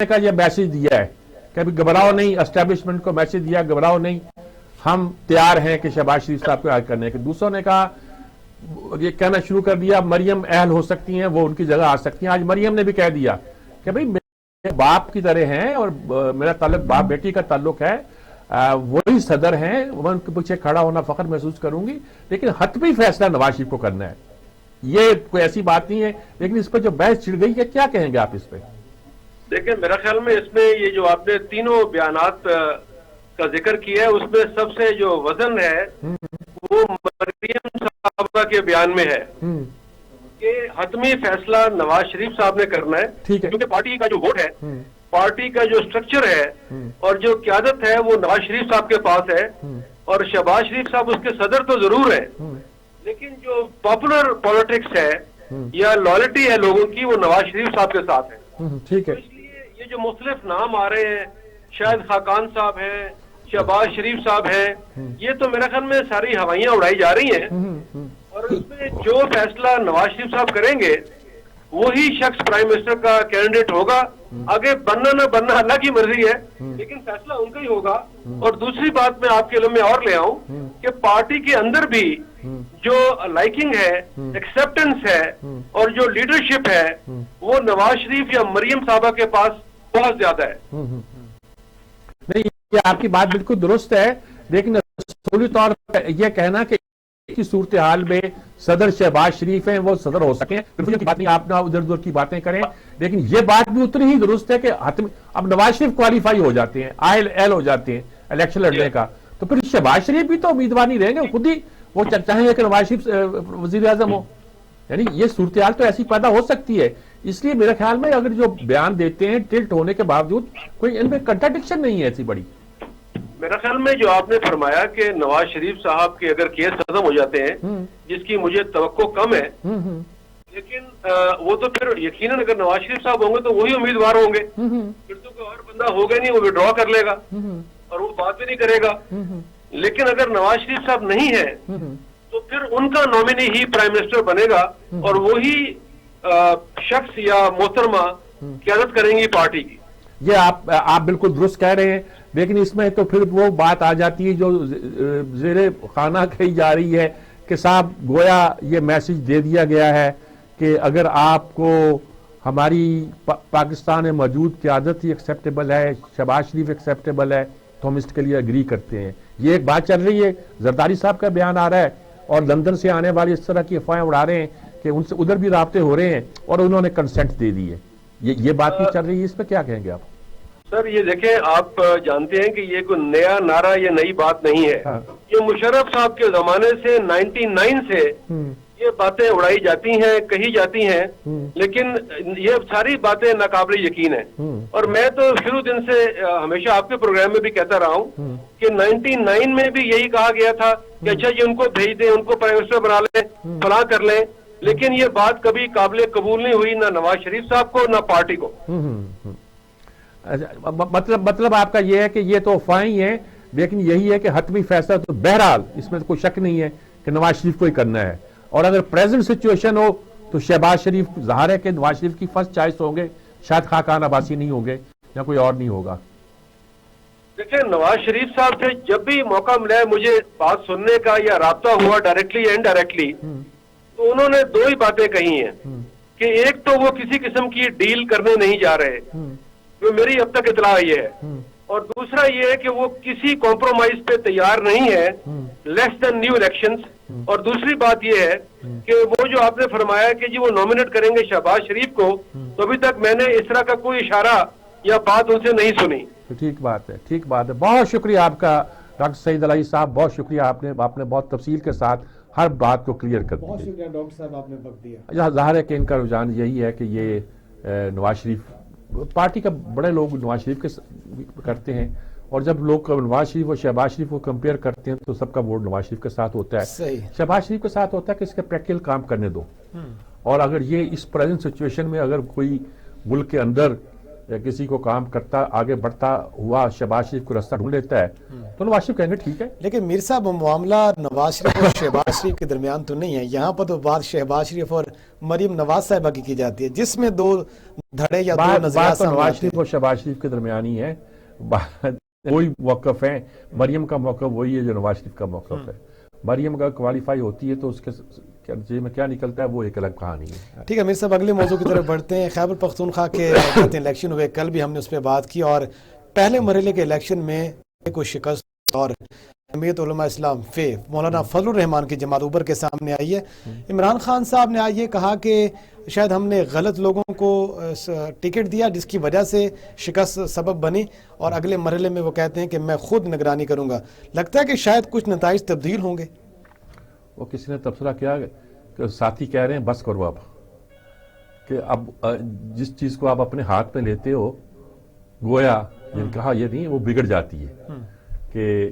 نے کا یہ میسج دیا ہے کہ ابھی گھبراؤ نہیں، اسٹیبلشمنٹ کو میسج دیا گھبراؤ نہیں، ہم تیار ہیں کہ شہباز شریف صاحب کو عائد کرنے کے. دوسروں نے کہا یہ کہنا شروع کر دیا مریم اہل ہو سکتی ہیں، وہ ان کی جگہ آ سکتی ہیں. آج مریم نے بھی کہہ دیا کہ بھئی میرے باپ کی طرح ہیں اور میرا تعلق باپ بیٹی کا تعلق ہے، وہی صدر ہیں، میں ان کے پیچھے کھڑا ہونا فخر محسوس کروں گی، لیکن حتمی فیصلہ نواز شریف کو کرنا ہے. یہ کوئی ایسی بات نہیں ہے، لیکن اس پہ جو بحث چھڑ گئی ہے کیا کہیں گے آپ اس پہ؟ دیکھیں میرا خیال میں اس میں یہ جو آپ نے تینوں بیانات کا ذکر کیا ہے اس میں سب سے جو وزن ہے وہ مریم صاحبہ کے بیان میں ہے کہ حتمی فیصلہ نواز شریف صاحب نے کرنا ہے، کیونکہ پارٹی کا جو ووٹ ہے، پارٹی کا جو سٹرکچر ہے اور جو قیادت ہے وہ نواز شریف صاحب کے پاس ہے، اور شہباز شریف صاحب اس کے صدر تو ضرور ہیں، لیکن جو پاپولر پالیٹکس ہے یا لائلٹی ہے لوگوں کی وہ نواز شریف صاحب کے ساتھ ہے. ٹھیک ہے. اس لیے یہ جو مختلف نام آ رہے ہیں، شاہد خاقان صاحب ہیں، شہباز شریف صاحب ہیں، یہ تو میرے خیال میں ساری ہوائیاں اڑائی جا رہی ہیں، اور اس میں جو فیصلہ نواز شریف صاحب کریں گے وہی شخص پرائم منسٹر کا کینڈیڈیٹ ہوگا. آگے بننا نہ بننا اللہ کی مرضی ہے، لیکن فیصلہ ان کا ہی ہوگا. اور دوسری بات میں آپ کے علم میں اور لے آؤں کہ پارٹی کے اندر بھی جو لائکنگ ہے، ایکسپٹنس ہے اور جو لیڈرشپ ہے وہ نواز شریف یا مریم صاحبہ کے پاس بہت زیادہ ہے. نہیں، یہ آپ کی بات بالکل درست ہے، لیکن اصولی طور پر یہ کہنا کہ کی صورتحال میں صدر شہباز شریف ہیں وہ صدر ہو سکیں، کی بات نہیں، آپ نہ ادھر ادھر کی باتیں کریں، لیکن یہ بات بھی اتنی ہی درست ہے کہ اب نواز شریف کوالیفائی ہو جاتے ہیں، اہل ہو جاتے ہیں الیکشن لڑنے کا، تو پھر شہباز شریف بھی تو امیدوار نہیں رہیں گے، خود ہی وہ چاہیں گے کہ نواز شریف وزیر اعظم ہو. یعنی یہ صورتحال تو ایسی پیدا ہو سکتی ہے. اس لیے میرے خیال میں اگر جو بیان دیتے ہیں ٹلٹ ہونے کے باوجود کوئی ان میں کنٹراڈکشن نہیں ہے ایسی بڑی. میرا خیال میں جو آپ نے فرمایا کہ نواز شریف صاحب کے اگر کیس ختم ہو جاتے ہیں، جس کی مجھے توقع کم ہے، لیکن وہ تو پھر یقیناً اگر نواز شریف صاحب ہوں گے تو وہی امیدوار ہوں گے، پھر تو کوئی اور بندہ ہوگا نہیں، وہ وڈرا کر لے گا اور وہ بات بھی نہیں کرے گا. لیکن اگر نواز شریف صاحب نہیں ہے تو پھر ان کا نامنی ہی پرائم منسٹر بنے گا اور وہی شخص یا محترمہ قیادت کریں گی پارٹی کی. یہ آپ بالکل درست کہہ رہے ہیں، لیکن اس میں تو پھر وہ بات آ جاتی ہے جو زیر خانہ کہی جا رہی ہے کہ صاحب گویا یہ میسج دے دیا گیا ہے کہ اگر آپ کو ہماری پاکستان میں موجود قیادت ہی ایکسیپٹیبل ہے، شہباز شریف ایکسیپٹیبل ہے، تو ہم اس کے لیے اگری کرتے ہیں. یہ ایک بات چل رہی ہے، زرداری صاحب کا بیان آ رہا ہے اور لندن سے آنے والی اس طرح کی افواہیں اڑا رہے ہیں کہ ان سے ادھر بھی رابطے ہو رہے ہیں اور انہوں نے کنسنٹ دے دی ہے. یہ بات بھی چل رہی ہے، اس پہ کیا کہیں گے آپ؟ سر یہ دیکھیں، آپ جانتے ہیں کہ یہ کوئی نیا نعرہ یا نئی بات نہیں ہے. یہ مشرف صاحب کے زمانے سے 99 سے یہ باتیں اڑائی جاتی ہیں، کہی جاتی ہیں، لیکن یہ ساری باتیں ناقابل یقین ہیں. اور میں تو شروع دن سے ہمیشہ آپ کے پروگرام میں بھی کہتا رہا ہوں کہ 99 میں بھی یہی کہا گیا تھا کہ اچھا یہ ان کو بھیج دیں، ان کو پرائم منسٹر بنا لیں، فلاں کر لیں، لیکن یہ بات کبھی قابل قبول نہیں ہوئی، نہ نواز شریف صاحب کو نہ پارٹی کو. مطلب آپ کا یہ ہے کہ یہ تو افواہیں ہی ہیں، لیکن یہی ہے کہ حتمی فیصلہ تو بہرحال اس میں کوئی شک نہیں ہے کہ نواز شریف کو ہی کرنا ہے. اور اگر پریزنٹ سچویشن ہو تو شہباز شریف ظاہر ہے کہ نواز شریف کی فرسٹ چوائس ہوں گے، شاید خاقان عباسی نہیں ہوں گے یا کوئی اور نہیں ہوگا. دیکھیں نواز شریف صاحب سے جب بھی موقع ملا ہے مجھے بات سننے کا یا رابطہ ہوا ڈائریکٹلی یا انڈائریکٹلی، تو انہوں نے دو ہی باتیں کہی ہیں کہ ایک تو وہ کسی قسم کی ڈیل کرنے نہیں جا رہے، جو میری اب تک اطلاع یہ ہے، اور دوسرا یہ ہے کہ وہ کسی کمپرومائز پہ تیار نہیں ہے لیس دین نیو الیکشنز. اور دوسری بات یہ ہے کہ وہ جو آپ نے فرمایا کہ جی وہ نامنیٹ کریں گے شہباز شریف کو، تو ابھی تک میں نے اس طرح کا کوئی اشارہ یا بات ان سے نہیں سنی. ٹھیک بات ہے، ٹھیک بات ہے. بہت شکریہ آپ کا ڈاکٹر سعید الہی صاحب، بہت شکریہ، آپ نے بہت تفصیل کے ساتھ ہر بات کو کلیئر کر دیا. بہت شکریہ ڈاکٹر صاحب، آپ نے وقت دیا. ظاہر ہے کہ ان کا رجحان یہی ہے کہ یہ نواز شریف پارٹی کا بڑے لوگ نواز شریف کے کرتے ہیں، اور جب لوگ نواز شریف اور شہباز شریف کو کمپیئر کرتے ہیں تو سب کا ووٹ نواز شریف کے ساتھ ہوتا ہے. شہباز شریف کے ساتھ ہوتا ہے کہ اس کے پریکٹیکل کام کرنے دو، اور اگر یہ اس پریزنٹ سچویشن میں اگر کوئی ملک کے اندر یا کسی کو کام کرتا آگے بڑھتا ہوا شہباز شریف کو راستہ ڈھونڈ لیتا ہے تو نواز شریف کہیں گے ٹھیک ہے. لیکن میر صاحب معاملہ نواز شریف اور شہباز شریف کے درمیان تو نہیں ہے. یہاں پر تو بات شہباز شریف اور مریم نواز صاحبہ کی جاتی ہے جس میں دو دھڑے یا دو نظریات تو نواز شریف اور شہباز شریف کے درمیان ہی ہے. وہی موقف ہے. مریم کا موقف وہی ہے جو نواز شریف کا موقف ہے. مریم اگر کوالیفائی ہوتی ہے تو اس کے نتیجے میں کیا نکلتا ہے وہ ایک الگ کہانی ہے. ٹھیک ہے میر صاحب اگلے موضوع کی طرف بڑھتے ہیں. خیبر پختونخوا کے الیکشن ہوئے, کل بھی ہم نے اس پہ بات کی, اور پہلے مرحلے کے الیکشن میں کوئی شکست اور جمعیت علماء اسلام فے مولانا فضل الرحمان کی جماعت اوبر کے سامنے آئی ہے. عمران خان صاحب نے آج یہ کہا کہ شاید ہم نے غلط لوگوں کو ٹکٹ دیا جس کی وجہ سے شکست سبب بنی, اور اگلے مرحلے میں وہ کہتے ہیں کہ میں خود نگرانی کروں گا. لگتا ہے کہ شاید کچھ نتائج تبدیل ہوں گے. وہ کسی نے تبصرہ کیا کہ ساتھی کہہ رہے ہیں بس کرو اب, کہ اب جس چیز کو آپ اپنے ہاتھ میں لیتے ہو گویا کہا یہ نہیں وہ بگڑ جاتی ہے. کہ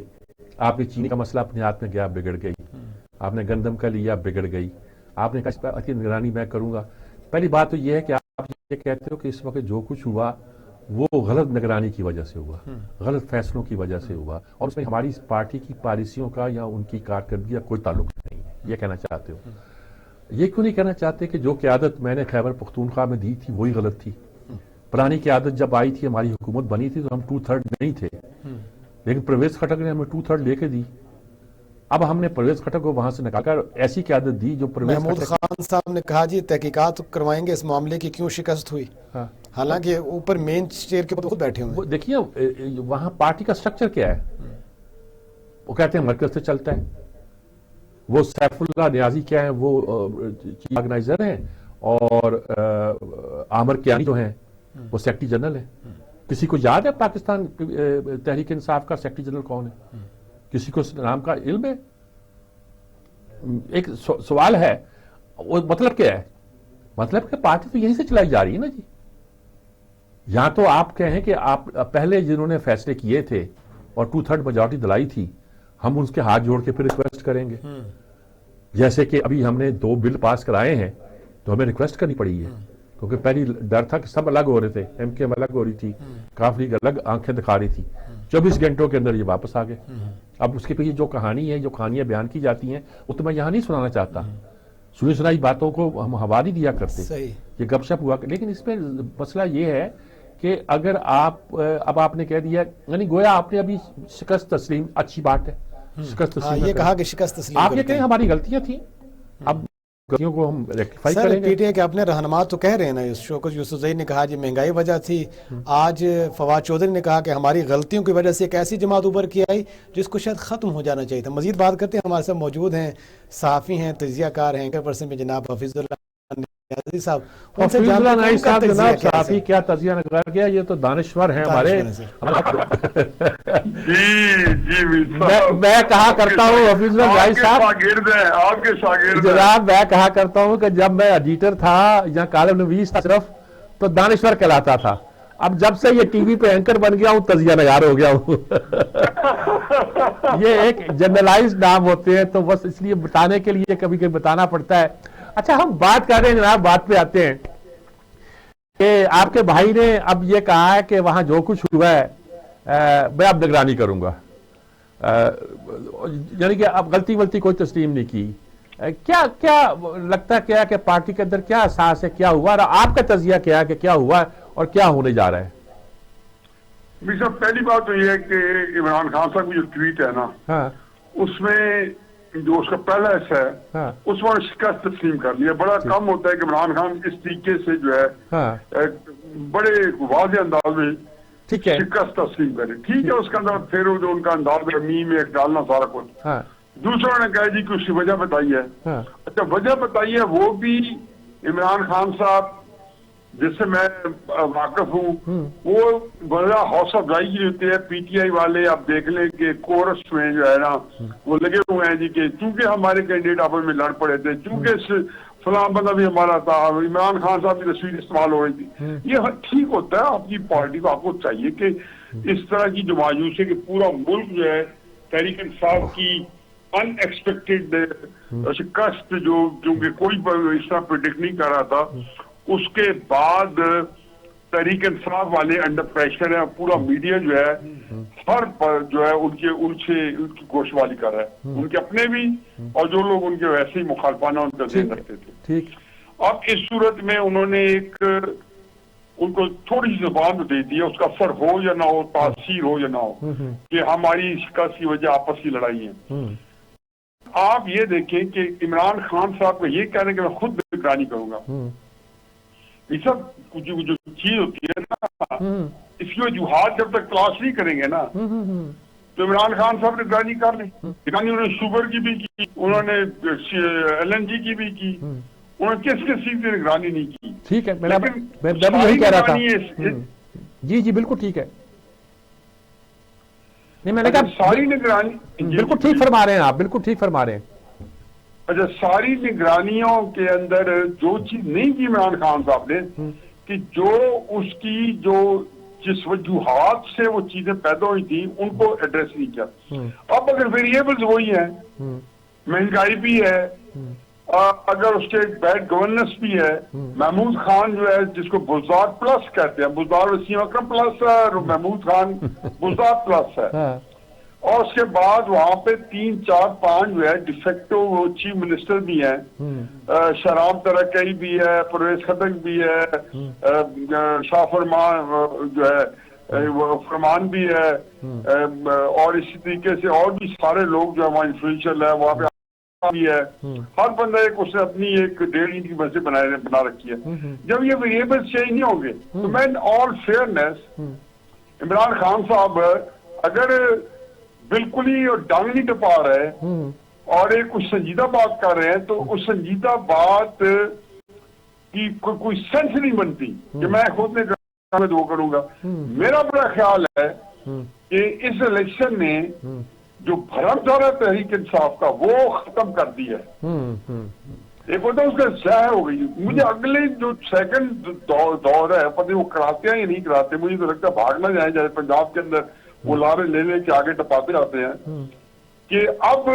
آپ نے چینی کا مسئلہ اپنے ہاتھ میں گیا بگڑ گئی, آپ نے گندم کا لیا بگڑ گئی, آپ نے کہا اچھی نگرانی میں کروں گا. پہلی بات تو یہ ہے کہ آپ یہ کہتے ہو کہ اس وقت جو کچھ ہوا وہ غلط نگرانی کی وجہ سے ہوا, غلط فیصلوں کی وجہ سے ہوا, اور اس میں ہماری پارٹی کی پالیسیوں کا یا ان کی کارکردگی کا کوئی تعلق نہیں ہے. یہ کہنا چاہتے ہو. یہ کیوں نہیں کہنا چاہتے کہ جو قیادت میں نے خیبر پختونخوا میں دی تھی وہی غلط تھی. پرانی قیادت جب آئی تھی ہماری حکومت بنی تھی تو ہم 2/3 نہیں تھے, لیکن پرویز خٹک نے ہمیں 2/3 لے کے دی. اب ہم نے پرویز خٹک کو وہاں سے نکال کر ایسی قیادت دی جو پرویز محمود خان صاحب نے کہا جی تحقیقات کروائیں گے اس معاملے کی کیوں شکست ہوئی, حالانکہ اوپر مین چیئر کے اوپر خود بیٹھے ہوئے. دیکھیے وہاں پارٹی کا سٹرکچر کیا ہے, وہ کہتے ہیں مرکز سے چلتا ہے. وہ سیف اللہ نیازی کیا ہے, وہ چیف آرگنائزر ہیں, اور عامر کیانی جو ہیں وہ سیکرٹری جنرل ہیں. کسی کو یاد ہے پاکستان تحریک انصاف کا سیکرٹری جنرل کون ہے؟ کسی کو اس نام کا علم ہے؟ ایک سوال ہے. وہ مطلب کیا ہے؟ مطلب کہ پارٹی تو یہیں سے چلائی جا رہی ہے نا جی. یہاں تو آپ کہیں کہ آپ پہلے جنہوں نے فیصلے کیے تھے اور 2/3 میجورٹی دلائی تھی, ہم ان کے ہاتھ جوڑ کے پھر ریکویسٹ کریں گے. جیسے کہ ابھی ہم نے 2 بل پاس کرائے ہیں تو ہمیں ریکویسٹ کرنی پڑی ہے, کیونکہ پہلی ڈر تھا کہ سب الگ ہو رہے تھے, ایم کے الگ ہو رہی تھی, کاف لیگ الگ آنکھیں دکھا رہی تھی. 24 گھنٹوں کے اندر یہ واپس آ گئے. اب اس کے پیچھے جو کہانی ہے, جو کہانیاں بیان کی جاتی ہیں, وہ تو میں یہاں نہیں سنانا چاہتا. سنی سنائی باتوں کو ہم ہوا نہیں دیا کرتے, یہ گپ شپ ہوا. لیکن اس میں مسئلہ یہ ہے کہ اگر اب آپ نے کہہ دیا, یعنی گویا آپ نے ابھی شکست تسلیم, اچھی بات ہے شکست تسلیم, یہ کہا کہ شکست تسلیم آپ یہ کہیں ہماری غلطیاں تھیں, اب غلطیوں کو ہم ریکٹیفائی کریں گے. پی ٹی آئی کے اپنے رہنما تو کہہ رہے ہیں نا, شوکت یوسف زئی نے کہا جی مہنگائی وجہ تھی. آج فواد چودھری نے کہا کہ ہماری غلطیوں کی وجہ سے ایک ایسی جماعت اوپر کی آئی جس کو شاید ختم ہو جانا چاہیے تھا. مزید بات کرتے ہیں, ہمارے ساتھ موجود ہیں صحافی ہیں, تجزیہ کار ہیں, پرسن میں جناب حفیظ اللہ نیازی صاحب. حفیظ اللہ نیازی صاحب جناب صحافی کیا تجزیہ کر گیا, یہ تو دانشور ہیں ہمارے. میں کہا کرتا ہوں حفیظ اللہ نیازی صاحب آپ کے شاگرد جناب, میں کہا کرتا ہوں کہ جب میں ایڈیٹر تھا یا کالم نویس تھا صرف تو دانشور کہلاتا تھا. اب جب سے یہ ٹی وی پہ اینکر بن گیا ہوں تجزیہ نگار ہو گیا ہوں. یہ ایک جنرلائز نام ہوتے ہیں تو بس اس لیے بتانے کے لیے کبھی کبھی بتانا پڑتا ہے. اچھا ہم بات کر رہے ہیں جناب, بات پہ آتے ہیں کہ آپ کے بھائی نے اب یہ کہا ہے کہ وہاں جو کچھ ہوا ہے میں اب نگرانی کروں گا, یعنی کہ اب غلطی کوئی تسلیم نہیں کی. کیا لگتا ہے کیا کہ پارٹی کے اندر کیا احساس ہے, کیا ہوا, اور آپ کا تجزیہ کیا ہے کہ کیا ہوا اور کیا ہونے جا رہا ہے؟ صاحب پہلی بات تو یہ ہے کہ عمران خان صاحب کی جو ٹویٹ ہے نا, اس میں جو اس کا پہلا حصہ ہے اس میں شکست تسلیم کر لیا. بڑا کم ہوتا ہے کہ عمران خان اس طریقے سے جو ہے بڑے واضح انداز میں شکست تسلیم کرے. ٹھیک ہے, اس کے اندر پھر جو ان کا انداز ہے میم ایک ڈالنا سارا کچھ. دوسروں نے کہا جی کہ اس کی وجہ بتائی ہے. اچھا وجہ بتائی ہے وہ بھی عمران خان صاحب جس سے میں واقف ہوں, وہ بڑا حوصلہ افزائی کی ہوتی ہے. پی ٹی آئی والے آپ دیکھ لیں کہ کورس میں جو ہے نا وہ لگے ہوئے ہیں جی کہ چونکہ ہمارے کینڈیڈیٹ آپس میں لڑ پڑے تھے, چونکہ فلاں بندہ بھی ہمارا تھا, عمران خان صاحب کی تصویر استعمال ہو رہی تھی. یہ ٹھیک ہوتا ہے, آپ کی پارٹی کو آپ کو چاہیے کہ اس طرح کی جو مایوس ہے کہ پورا ملک جو ہے تحریک انصاف کی ان ایکسپیکٹڈ شکست جو کیونکہ کوئی اس طرح پریڈکٹ نہیں کر رہا تھا, اس کے بعد تحریک انصاف والے انڈر پریشر ہیں, پورا میڈیا جو ہے ہر پر جو ہے ان کی گوشوالی کر رہا ہے, ان کے اپنے بھی اور جو لوگ ان کے ویسے ہی مخالفانہ ان کا ذہن رکھتے تھے. اب اس صورت میں انہوں نے ان کو تھوڑی سی زبان دے دی ہے, اس کا اثر ہو یا نہ ہو, تاثیر ہو یا نہ ہو, کہ ہماری شکست کی وجہ آپس کی لڑائی ہے. آپ یہ دیکھیں کہ عمران خان صاحب کو یہ کہنا کہ میں خود نگرانی کروں گا, یہ سب جو چیز ہوتی ہے نا, اس کی وجوہات جب تک تلاش نہیں کریں گے نا تو عمران خان صاحب نگرانی کر لیں. نگرانی انہوں نے شوگر کی بھی کی, انہوں نے LNG کی بھی کی, انہوں نے کس چیز کی نگرانی نہیں کی. ٹھیک ہے, میں بھی یہی کہہ رہا تھا. جی بالکل ٹھیک ہے. نہیں, میں نے کہا ساری نگرانی بالکل ٹھیک فرما رہے ہیں آپ, بالکل ٹھیک فرما رہے ہیں. اچھا, ساری نگرانیوں کے اندر جو چیز نہیں کی عمران خان صاحب نے, کہ جو اس کی جو جس وجوہات سے وہ چیزیں پیدا ہوئی تھی ان کو ایڈریس نہیں کیا. اب اگر ویریبلز وہی ہیں, مہنگائی بھی ہے, اگر اس کے بیڈ گورننس بھی ہے, محمود خان جو ہے جس کو بزدار پلس کہتے ہیں, بزدار وسیم اکرم پلس ہے اور محمود خان بزدار پلس ہے, اور اس کے بعد وہاں پہ 3 4 5 جو ہے ڈیفیکٹو وہ چیف منسٹر بھی ہیں, شرام ترکئی بھی ہے, پرویز خٹک بھی ہے, شاہ فرمان جو ہے فرمان بھی ہے, اور اسی طریقے سے اور بھی سارے لوگ جو ہے وہاں انفلوئنشل ہے, وہاں پہ بھی ہے. ہر بندہ اس نے اپنی ایک 1.5 انچ کی مسجد بنا رکھی ہے. جب یہ ویریبل چینج نہیں ہوں گے تو میں آل فیئرنیس عمران خان صاحب اگر بالکل ہی ڈانگ نہیں ٹپا رہے اور ایک کچھ سنجیدہ بات کر رہے ہیں, تو اس سنجیدہ بات کی کوئی سینس نہیں بنتی کہ میں خود نے دو کروں گا. میرا بڑا خیال ہے کہ اس الیکشن نے جو بھرم تھا رہا تحریک انصاف کا وہ ختم کر دیا ہے. ایک ہوتا ہے اس کا ضائع ہو گئی. مجھے اگلے جو سیکنڈ دور ہے, پتہ وہ کراتے ہیں یا نہیں کراتے, مجھے تو لگتا ہے بھاگ نہ جائیں جیسے پنجاب کے اندر وہ لارے لے کے آگے ٹپاتے آتے ہیں, کہ اب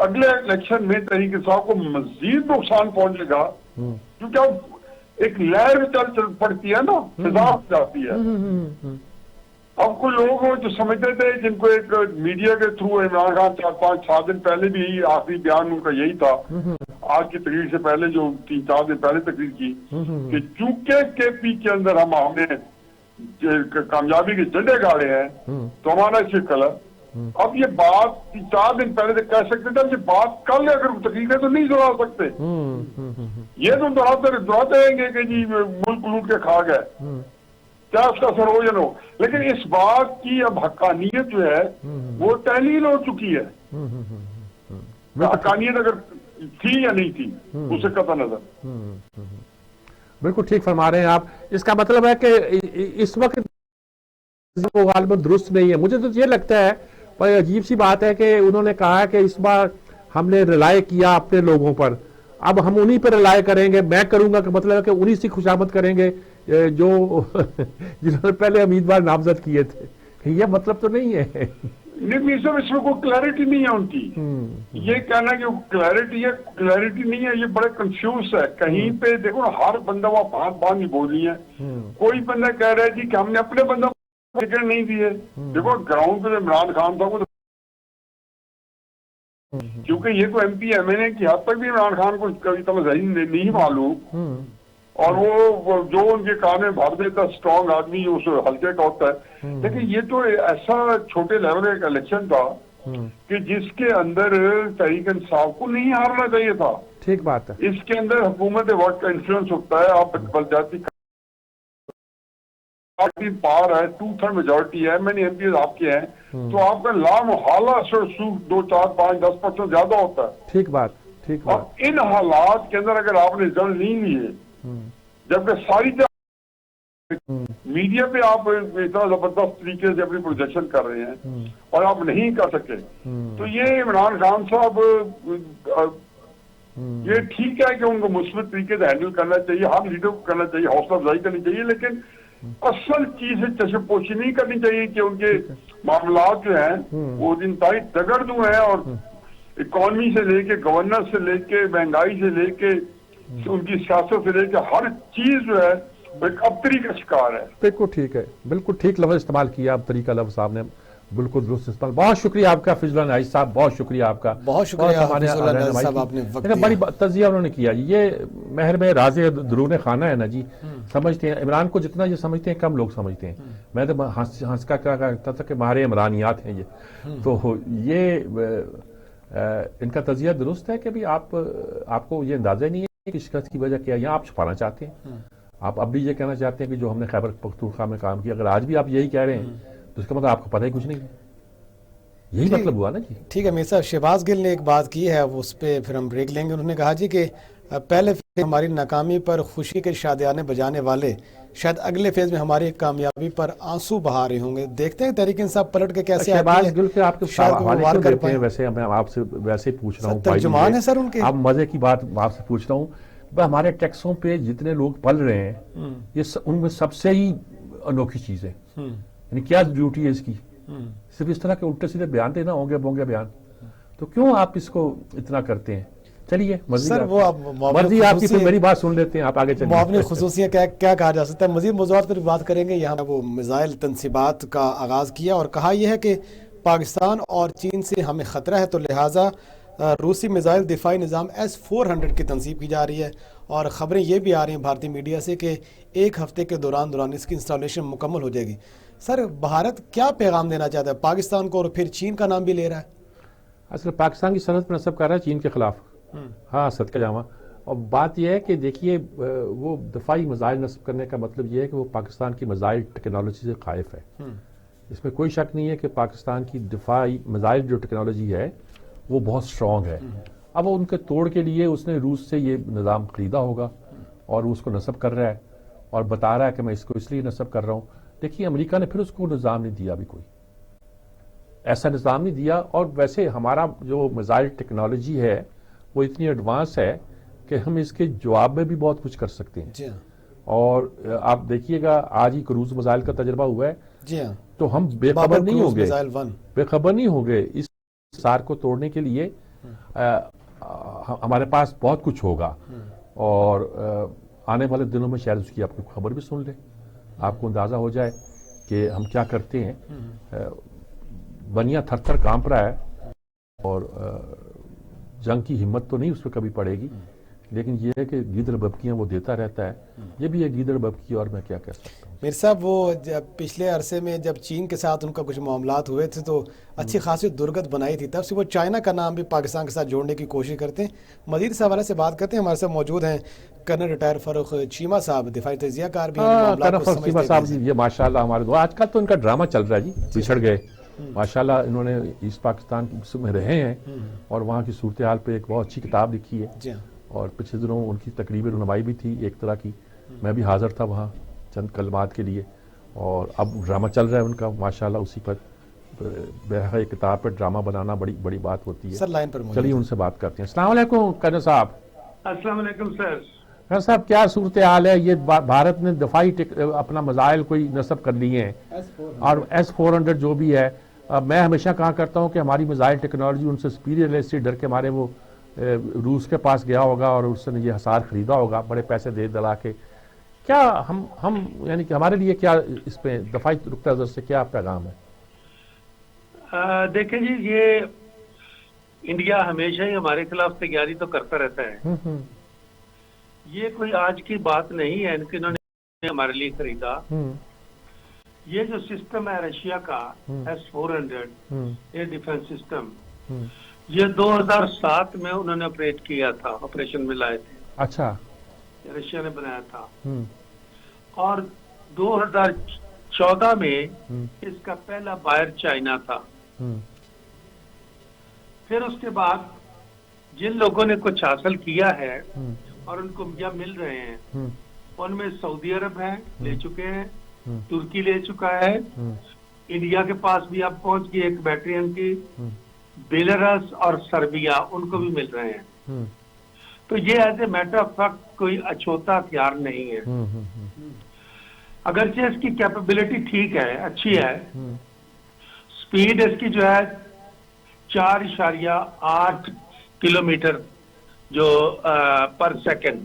اگلے الیکشن میں تحریک انصاف کو مزید نقصان پہنچے گا, کیونکہ اب ایک لہر چل پڑتی ہے نا, فضا جاتی ہے. اب کوئی لوگ جو سمجھتے تھے, جن کو ایک میڈیا کے تھرو عمران خان 4 5 6 دن پہلے بھی آخری بیان ان کا یہی تھا, آج کی تقریر سے پہلے جو 3 4 دن پہلے تقریر کی, کہ چونکہ کے پی کے اندر ہم نے کامیابی کے جھنڈے گاڑے ہیں تو ہمارا شکل ہے. اب یہ بات 4 دن پہلے سے کہہ سکتے تھے, یہ بات کل اگر تقریر تو نہیں دہرا سکتے. یہ تو دہراتے رہیں گے کہ جی ملک لوٹ کے کھا گئے, کیا اس کا اثر ہو یا نہ ہو, لیکن اس بات کی اب حقانیت جو ہے وہ تحلیل ہو چکی ہے. حقانیت اگر تھی یا نہیں تھی اسے قطع نظر. بالکل ٹھیک فرما رہے ہیں آپ. اس کا مطلب ہے کہ اس وقت وہ غالباً درست نہیں ہے. مجھے تو یہ لگتا ہے, پر عجیب سی بات ہے کہ انہوں نے کہا کہ اس بار ہم نے رلائے کیا اپنے لوگوں پر, اب ہم انہی پر رلائے کریں گے, میں کروں گا, کہ مطلب ہے کہ انہی سے خوشامد کریں گے جو جنہوں نے پہلے امیدوار نامزد کیے تھے. یہ مطلب تو نہیں ہے. نہیں صاحب, اس میں کوئی کلیئرٹی نہیں ہے ان کی. یہ کہنا کہ کلیئرٹی ہے, کلیئرٹی نہیں ہے, یہ بڑے کنفیوز ہے. کہیں پہ دیکھو نا, ہر بندہ وہاں بات نہیں بولی ہے. کوئی بندہ کہہ رہا ہے جی کہ ہم نے اپنے بندہ کو ٹکٹ نہیں دیے. دیکھو گراؤنڈ پہ عمران خان صاحب کو, کیونکہ یہ تو ایم پی ایم این اے کی حد تک بھی عمران خان کو کبھی تمہیں نہیں معلوم, اور وہ جو ان کے کام میں بھر دیتا اسٹرانگ آدمی اس حلقے کا ہوتا ہے. لیکن یہ تو ایسا چھوٹے لیول کا الیکشن تھا کہ جس کے اندر تحریک انصاف کو نہیں ہارنا چاہیے تھا. ٹھیک بات ہے. اس کے اندر حکومت وقت کا انفلوئنس ہوتا ہے. آپ بلجاتی پارٹی پار ہے, 2/3 میجورٹی ہے, میں نے ایم پی آپ کے ہیں, تو آپ کا لامحالہ سوکھ 2 4 5 10% زیادہ ہوتا ہے. ٹھیک بات, ٹھیک بات. اب ان حالات کے اندر اگر آپ نے رزلٹ نہیں لیے, جبکہ ساری میڈیا پہ آپ اتنا زبردست طریقے سے اپنی پروجیکشن کر رہے ہیں اور آپ نہیں کر سکے, تو یہ عمران خان صاحب یہ ٹھیک ہے کہ ان کو مثبت طریقے سے ہینڈل کرنا چاہیے, ہر لیڈر کو کرنا چاہیے, حوصلہ افزائی کرنی چاہیے, لیکن اصل چیز سے چشم پوشی نہیں کرنی چاہیے کہ ان کے معاملات جو ہیں وہ انتہائی دگردو ہیں, اور اکانومی سے لے کے گورننس سے لے کے مہنگائی سے لے کے ان کی سیاست سے لے کے ہر چیز جو ہے ابتری کا شکار ہے. بالکل ٹھیک ہے, بالکل ٹھیک لفظ استعمال کیا ابتری کا لفظ آپ نے, بالکل درست استعمال. بہت شکریہ آپ کا فضل العزیز صاحب, بہت شکریہ آپ کا, بہت شکریہ فضل العزیز صاحب, آپ نے وقت دیا. بڑی تجزیہ انہوں نے کیا. یہ مہر میں راز درون خانہ ہے نا جی, سمجھتے ہیں عمران کو جتنا یہ سمجھتے ہیں کم لوگ سمجھتے ہیں. میں تو ہنس کا کیا کہتا تھا کہ ہمارے عمرانیات ہیں یہ, تو یہ ان کا تجزیہ درست ہے کہ بھی آپ کو یہ اندازہ نہیں ہے کہ شکست کی وجہ کیا, یہاں آپ چھپانا چاہتے ہیں. آپ اب بھی یہ کہنا چاہتے ہیں کہ جو ہم نے خیبر پختونخوا میں کام کیا, اگر آج بھی آپ یہی کہہ رہے ہیں تو اس کا مطلب آپ کو پتہ ہی کچھ نہیں ہے. یہی مطلب ہوا نا جی. ٹھیک ہے میر صاحب, شہباز گل نے ایک بات کی ہے, اس پہ پھر ہم بریک لیں گے. انہوں نے کہا جی کہ پہلے فیز ہماری ناکامی پر خوشی کے شادیانے بجانے والے شاید اگلے فیز میں ہماری کامیابی پر آنسو بہا رہے ہوں گے. دیکھتے ہیں تحریک انصاف پلٹ کے کیسے شہباز گل کے آپ کے حوالے کیوں دیتے ہیں؟ ویسے میں آپ سے ویسے ہی پوچھ رہا ہوں, ترجمان ہے سر ان کے. آپ مزے کی بات آپ سے پوچھ رہا ہوں, ہمارے ٹیکسوں پہ جتنے لوگ پل رہے ہیں یہ ان میں سب سے ہی انوکھی چیز ہے. یعنی کیا ڈیوٹی ہے اس کی؟ صرف اس طرح کے الٹے سیدھے بیان دینا, ہوں گے بونگے بیان. تو کیوں آپ اس کو اتنا کرتے ہیں؟ چلیے مرضی آپ کی, پھر میری بات سن لیتے ہیں, آپ آگے چلیے. معاونی خصوصیاں کیا کہا جا سکتا ہے؟ مزید موضوعات پر بات کریں گے. یہاں وہ میزائل تنصیبات کا آغاز کیا اور کہا یہ ہے کہ پاکستان اور چین سے ہمیں خطرہ ہے, تو لہٰذا روسی میزائل دفاعی نظام S-400 کی تنصیب کی جا رہی ہے. اور خبریں یہ بھی آ رہی ہیں بھارتی میڈیا سے کہ ایک ہفتے کے دوران اس کی انسٹالیشن مکمل ہو جائے گی. سر, بھارت کیا پیغام دینا چاہتا ہے پاکستان کو, اور پھر چین کا نام بھی لے رہا ہے؟ اصل پاکستان کی سرحد پر نصب کر رہا ہے چین کے خلاف. ہاں, صدقہ جاواں. اور بات یہ ہے کہ دیکھیے, وہ دفاعی میزائل نصب کرنے کا مطلب یہ ہے کہ وہ پاکستان کی میزائل ٹیکنالوجی سے خائف ہے. اس میں کوئی شک نہیں ہے کہ پاکستان کی دفاعی میزائل جو ٹیکنالوجی ہے وہ بہت اسٹرانگ ہے. اب ان کے توڑ کے لیے اس نے روس سے یہ نظام خریدا ہوگا اور اس کو نصب کر رہا ہے اور بتا رہا ہے کہ میں اس کو اس لیے نصب کر رہا ہوں. دیکھیے, امریکہ نے پھر اس کو نظام نہیں دیا, بھی کوئی ایسا نظام نہیں دیا. اور ویسے ہمارا جو میزائل ٹیکنالوجی ہے وہ اتنی ایڈوانس ہے کہ ہم اس کے جواب میں بھی بہت کچھ کر سکتے ہیں. اور آپ دیکھیے گا, آج ہی کروز میزائل کا تجربہ ہوا ہے, تو ہم بے خبر نہیں ہو گئے اس سار کو توڑنے کے لیے. ہمارے پاس بہت کچھ ہوگا, اور آنے والے دنوں میں شاید اس کی آپ کو خبر بھی سن لیں, آپ کو اندازہ ہو جائے کہ ہم کیا کرتے ہیں. بنیا تھر تھر کانپ رہا ہے, اور جنگ کی ہمت تو نہیں اس پہ کبھی پڑے گی, لیکن یہ ہے کہ گیدڑ ببکیاں وہ دیتا رہتا ہے. یہ بھی ہے گیدڑ ببکی, اور میں کیا کہہ سکتا ہوں. میر صاحب, وہ جب پچھلے عرصے میں جب چین کے ساتھ ان کا کچھ معاملات ہوئے تھے تو اچھی خاصی درگت بنائی تھی, تب سے وہ چائنا کا نام بھی پاکستان کے ساتھ جوڑنے کی کوشش کرتے ہیں. مزید اس حوالے سے بات کرتے ہیں. ہمارے ساتھ موجود ہیں کرنل ریٹائر فاروق چیمہ صاحب, دفاعی تجزیہ کار بھی. فاروق چیمہ صاحب جی, یہ ماشاءاللہ ہمارے دو آج کل تو ان کا ڈرامہ چل رہا ہے جی, بچھڑ گئے ماشاءاللہ. انہوں نے ایسٹ پاکستان میں رہے ہیں اور وہاں کی صورتحال پہ ایک بہت اچھی کتاب لکھی ہے, اور پچھلے دنوں ان کی تقریب رہنمائی بھی تھی ایک طرح کی. میں بھی حاضر تھا وہاں چند کلمات کے لیے, اور اب ڈرامہ چل رہا ہے ان کا ماشاءاللہ. اسی پر بہر کتاب پر ڈرامہ بنانا بڑی بڑی بات ہوتی ہے. سر لائن پر چلیے ان سے بات کرتے ہیں. السلام علیکم کرنل صاحب. السلام علیکم سر. کرنل صاحب, کیا صورتحال ہے؟ یہ بھارت نے دفاعی اپنا میزائل کوئی نصب کر لیے ہیں, اور S-400 جو بھی ہے. میں ہمیشہ کہا کرتا ہوں کہ ہماری میزائل ٹیکنالوجی ان سے سپیریئر ہے, اس سے ڈر کے مارے وہ روس کے پاس گیا ہوگا اور اس نے یہ حصار خریدا ہوگا بڑے پیسے دے دلا کے. کیا ہم یعنی کہ ہمارے لیے کیا اس پہ دفاعی نقطہ نظر سے کیا پیغام ہے؟ دیکھیں جی, یہ انڈیا ہمیشہ ہی ہمارے خلاف تیاری تو کرتا رہتا ہے. یہ کوئی آج کی بات نہیں ہے کہ انہوں نے ہمارے لیے خریدا. یہ جو سسٹم ہے رشیا کا S-400 ایئر ڈیفنس سسٹم, یہ 2007 میں انہوں نے آپریٹ کیا تھا, آپریشن میں لائے تھے. اچھا, رشیا نے بنایا تھا. اور 2014 میں اس کا پہلا بائر چائنا تھا. پھر اس کے بعد جن لوگوں نے کچھ حاصل کیا ہے اور ان کو جب مل رہے ہیں, ان میں سعودی عرب ہے, لے چکے ہیں, ترکی لے چکا ہے, انڈیا کے پاس بھی اب پہنچ گئی ایک بیٹرین کی, بیلاروس اور سربیا ان کو بھی مل رہے ہیں. تو یہ as a matter of fact کوئی اچھوتا ہتھیار نہیں ہے. اگرچہ اس کی کیپیبلٹی ٹھیک ہے, اچھی ہے. سپیڈ اس کی جو ہے 4.8 کلومیٹر جو پر سیکنڈ,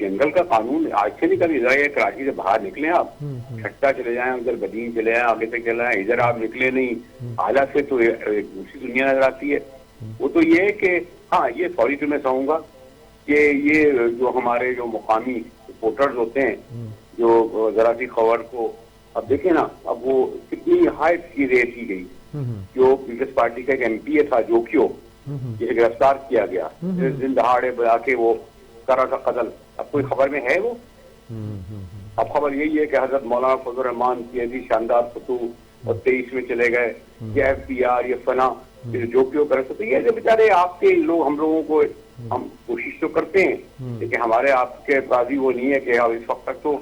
جنگل کا قانون آج سے نہیں کبھی ادھر کراچی سے باہر نکلیں آپ چھٹا چلے جائیں ادھر بدین چلے جائیں آگے تک چلے جائیں ادھر آپ نکلے نہیں حالات سے تو ایک دوسری دنیا نظر آتی ہے. وہ تو یہ ہے کہ ہاں یہ سوری تو میں کہوں گا کہ یہ جو ہمارے جو مقامی رپورٹرز ہوتے ہیں جو ذرا سی خبر کو اب دیکھیں نا اب وہ کتنی ہائی کی ریٹ کی گئی. جو پیپلز پارٹی کا ایک ایم پی تھا جوکیو جسے گرفتار کیا گیا دن دہاڑے بجا کے وہ کر رہا تھا قتل. اب کوئی خبر میں ہے وہ؟ اب خبر یہی ہے کہ حضرت مولانا فضل الرحمان کی ایسی شاندار فتوح اور 23 میں چلے گئے یہ ایف پی آر یہ فنا جو کیوں کر سکتے یہ بیچارے آپ کے لوگ ہم لوگوں کو ہم کوشش تو کرتے ہیں لیکن ہمارے آپ کے قاضی وہ نہیں ہے کہ اب اس وقت تک تو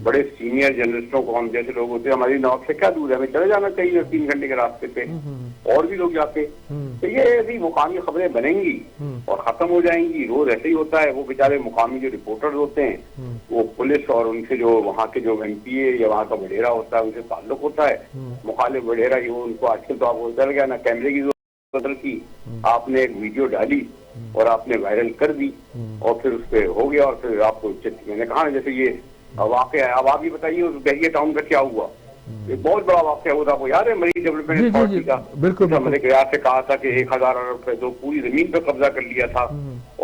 بڑے سینئر جرنلسٹوں کو ہم جیسے لوگ ہوتے ہیں ہماری نواب سے کیا دور ہے ہمیں چلے جانا چاہیے 3 گھنٹے کے راستے پہ اور بھی لوگ جاتے تو یہ ایسی مقامی خبریں بنیں گی اور ختم ہو جائیں گی. روز ایسے ہی ہوتا ہے. وہ بیچارے مقامی جو رپورٹرز ہوتے ہیں وہ پولیس اور ان سے جو وہاں کے جو ایم پی اے یا وہاں کا وڈیرا ہوتا ہے ان سے تعلق ہوتا ہے مخالف وڈیرا یہ ان کو آج کل تو آپ کو چل گیا نا کیمرے کی بدل کی آپ نے ایک ویڈیو ڈالی اور آپ نے وائرل کر دی اور پھر اس پہ ہو گیا اور پھر آپ کو میں نے کہا جیسے یہ واقعہ ہے. اب آپ یہ بتائیے اس بحریہ ٹاؤن کا کیا ہوا. ایک بہت بڑا واقعہ ہوا تھا وہ یاد ہے مری ڈیولپمنٹ اتھارٹی کا ملک ریاض سے کہا تھا کہ 1000 ارب روپے تو پوری زمین پہ قبضہ کر لیا تھا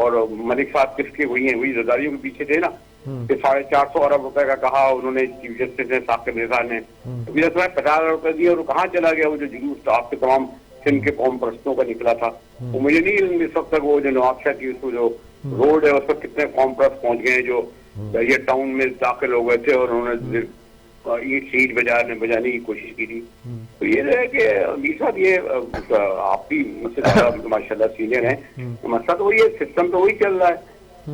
اور ملک صاحب کس کے ہوئی ہیں وہی زرداریوں کے پیچھے تھے نا کہ 450 ارب روپے کا کہا انہوں نے چیف جسٹس نے ثاقب مرزا نے 50 ارب روپے دیے اور وہ کہاں چلا گیا وہ جو جلوس تھا آپ کے تمام سندھ کے قوم پرستوں کا نکلا تھا. وہ مجھے نہیں علم اس وقت تک وہ جو نواب شاہ کی جو روڈ ہے اس پر کتنے قوم پرست پہنچ گئے جو یہ ٹاؤن میں داخل ہو گئے تھے اور انہوں نے یہ سیٹ بجانے کی کوشش کی تھی. تو یہ ہے کہ امیر صاحب یہ آپ بھی مجھ سے زیادہ ماشاء اللہ سینئر ہیں مسئلہ تو وہی ہے سسٹم تو وہی چل رہا ہے.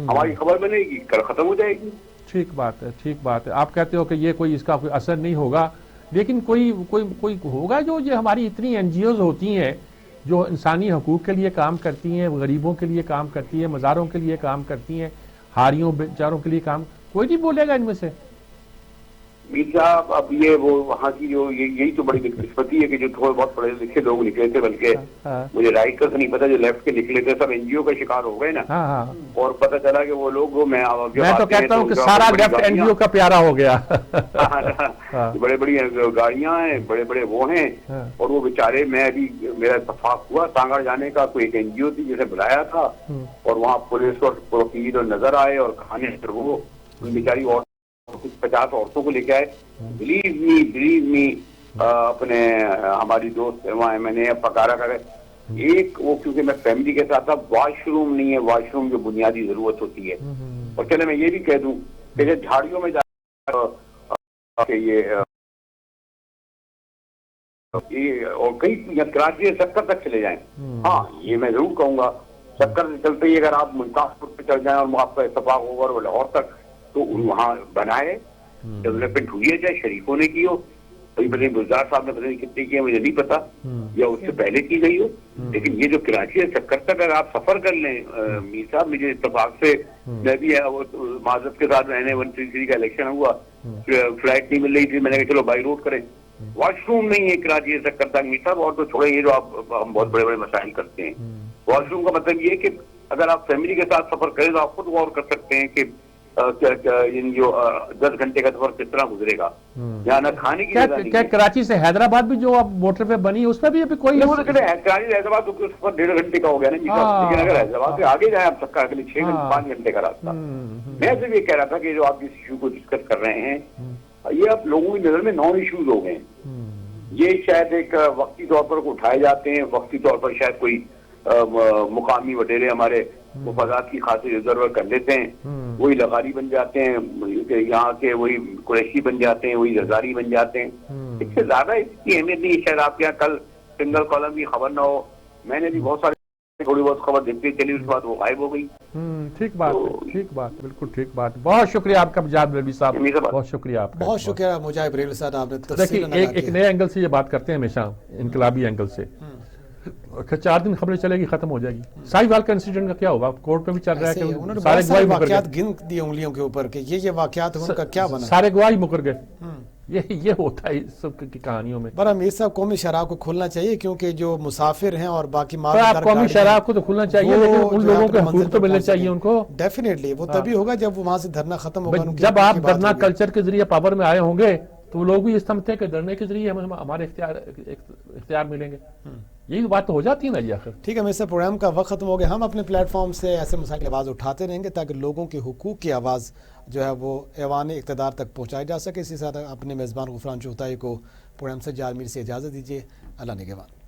ہماری خبر بنے گی کل ختم ہو جائے گی. ٹھیک بات ہے ٹھیک بات ہے. آپ کہتے ہو کہ یہ کوئی اس کا کوئی اثر نہیں ہوگا لیکن کوئی ہوگا جو یہ ہماری اتنی این جی اوز ہوتی ہیں جو انسانی حقوق کے لیے کام کرتی ہیں غریبوں کے لیے کام کرتی ہیں مزاروں کے لیے کام کرتی ہیں ہاریوں بیچاروں کے لیے کام کوئی نہیں بولے گا ان میں سے. میر صاحب اب یہ وہ وہاں کی جو یہی تو بڑی بدقسمتی ہے کہ جو تھوڑے بہت پڑھے لکھے لوگ نکلے تھے بلکہ مجھے رائٹ کا تو نہیں پتا جو لیفٹ کے نکلے تھے سب این جی او کا شکار ہو گئے نا اور پتہ چلا کہ وہ لوگ میں تو کہتا ہوں کہ سارا لیفٹ این جی او کا پیارا ہو گیا. بڑے بڑی گاڑیاں ہیں بڑے بڑے وہ ہیں اور وہ بیچارے میں ابھی میرا اتفاق ہوا سانگڑ جانے کا کوئی ایک این جی او تھی جسے بلایا تھا اور وہاں پولیس اور وکیل اور نظر آئے اور کہانی وہ بیچاری اور کچھ 50 عورتوں کو لے کے آئے. بلیو می اپنے ہماری دوست وہاں میں نے پکارا کر ایک وہ کیونکہ میں فیملی کے ساتھ تھا واش روم نہیں ہے واش روم جو بنیادی ضرورت ہوتی ہے اور چلے میں یہ بھی کہہ دوں کہ جب جھاڑیوں میں جا کہ یہ اور کئی کراچی سے سکر تک چلے جائیں. ہاں یہ میں ضرور کہوں گا سکر سے چلتے ہی اگر آپ ملتاز پور پہ چل جائیں اور آپ کا اتفاق ہوگا اور لاہور تک تو وہاں بنائے ڈیولپمنٹ ہوئی ہے چاہے شریفوں نے کی ہو گلزار صاحب نے پتہ نہیں کتنے کی ہے مجھے نہیں پتا یا اس سے پہلے کی گئی ہو لیکن یہ جو کراچی سے چکر تک اگر آپ سفر کر لیں میر صاحب مجھے اتفاق سے میں بھی معذرت کے ساتھ میں نے 133 کا الیکشن ہوا فلائٹ نہیں مل رہی تھی میں نے کہا چلو بائی روڈ کریں واش روم نہیں ہے کراچی سے چکر تک میر صاحب اور تو چھوڑے یہ جو آپ ہم بہت بڑے بڑے مسائل کرتے ہیں. واش روم کا مطلب یہ کہ اگر آپ فیملی کے ساتھ سفر کریں تو آپ خود غور کر سکتے ہیں کہ جو 10 گھنٹے کا سفر کس طرح گزرے گا یہاں نہ کھانے کی کیا کراچی سے حیدرآباد بھی جو اب موٹر پہ بنی اس میں بھی ابھی کوئی کراچی سے حیدرآباد تو سفر 1.5 گھنٹے کا ہو گیا نا لیکن اگر حیدرآباد سے آگے جائیں آپ سکا اگلے 5 گھنٹے کا راستہ. میں صرف یہ کہہ رہا تھا کہ جو آپ جس ایشو کو ڈسکس کر رہے ہیں یہ اب لوگوں کی نظر میں 9 ایشوز ہو گئے ہیں. یہ شاید ایک وقتی طور پر اٹھائے جاتے ہیں وقتی طور پر شاید کوئی مقامی وڈیرے ہمارے مفادات کی خاطر ادھر کر لیتے ہیں وہی لغاری بن جاتے ہیں یہاں کے وہی قریشی بن جاتے ہیں وہی زرداری بن جاتے ہیں. اس سے زیادہ اس کی اہمیت نہیں شاید آپ کے یہاں کل سنگل کالم کی خبر نہ ہو میں نے بھی بہت سارے تھوڑی بہت خبر دیکھتی چلی اس کے بعد وہ غائب ہو گئی. ٹھیک بات بالکل ٹھیک بات. بہت شکریہ آپ کا مجاہد بریلوی صاحب بہت شکریہ آپ کا بہت شکریہ مجاہد بریلوی صاحب آپ نے تفصیل ایک نئے اینگل سے یہ بات کرتے ہیں ہمیشہ انقلابی اینگل سے 4 دن خبریں چلے گی ختم ہو جائے گی. ساہیوال کا انسیڈنٹ کا کیا ہوگا کورٹ پہ بھی چل رہا ہے کہ انہوں نے بہت سارے واقعات گن دیے انگلیوں کے اوپر کہ یہ واقعات ان کا کیا بنا سارے گواہ مکر گئے یہ ہوتا ہے اس سب کی کہانیوں میں. برا میر صاحب قومی شراب کو کھولنا چاہیے کیونکہ جو مسافر ہیں اور باقی آپ قومی شراب کو تو کھولنا چاہیے لیکن ان لوگوں کے حقوق تو ملنے چاہیے ان کو. ڈیفینیٹلی وہ تبھی ہوگا جب وہاں سے دھرنا ختم ہوگا. جب آپ دھرنا کلچر کے ذریعے پاور میں آئے ہوں گے تو وہ لوگ بھی اس سمجھتے ہیں کہ دھرنے کے ذریعے ہمارے اختیار ملیں گے. یہی بات تو ہو جاتی ہے نا جی آخر. ٹھیک ہے میرے پروگرام کا وقت ختم ہو گیا. ہم اپنے پلیٹ فارم سے ایسے مسائل کی آواز اٹھاتے رہیں گے تاکہ لوگوں کے حقوق کی آواز جو ہے وہ ایوان اقتدار تک پہنچائی جا سکے. اسی ساتھ اپنے میزبان غفران چغتائی کو پروگرام سے جال میر سے اجازت دیجیے. اللہ نگہبان.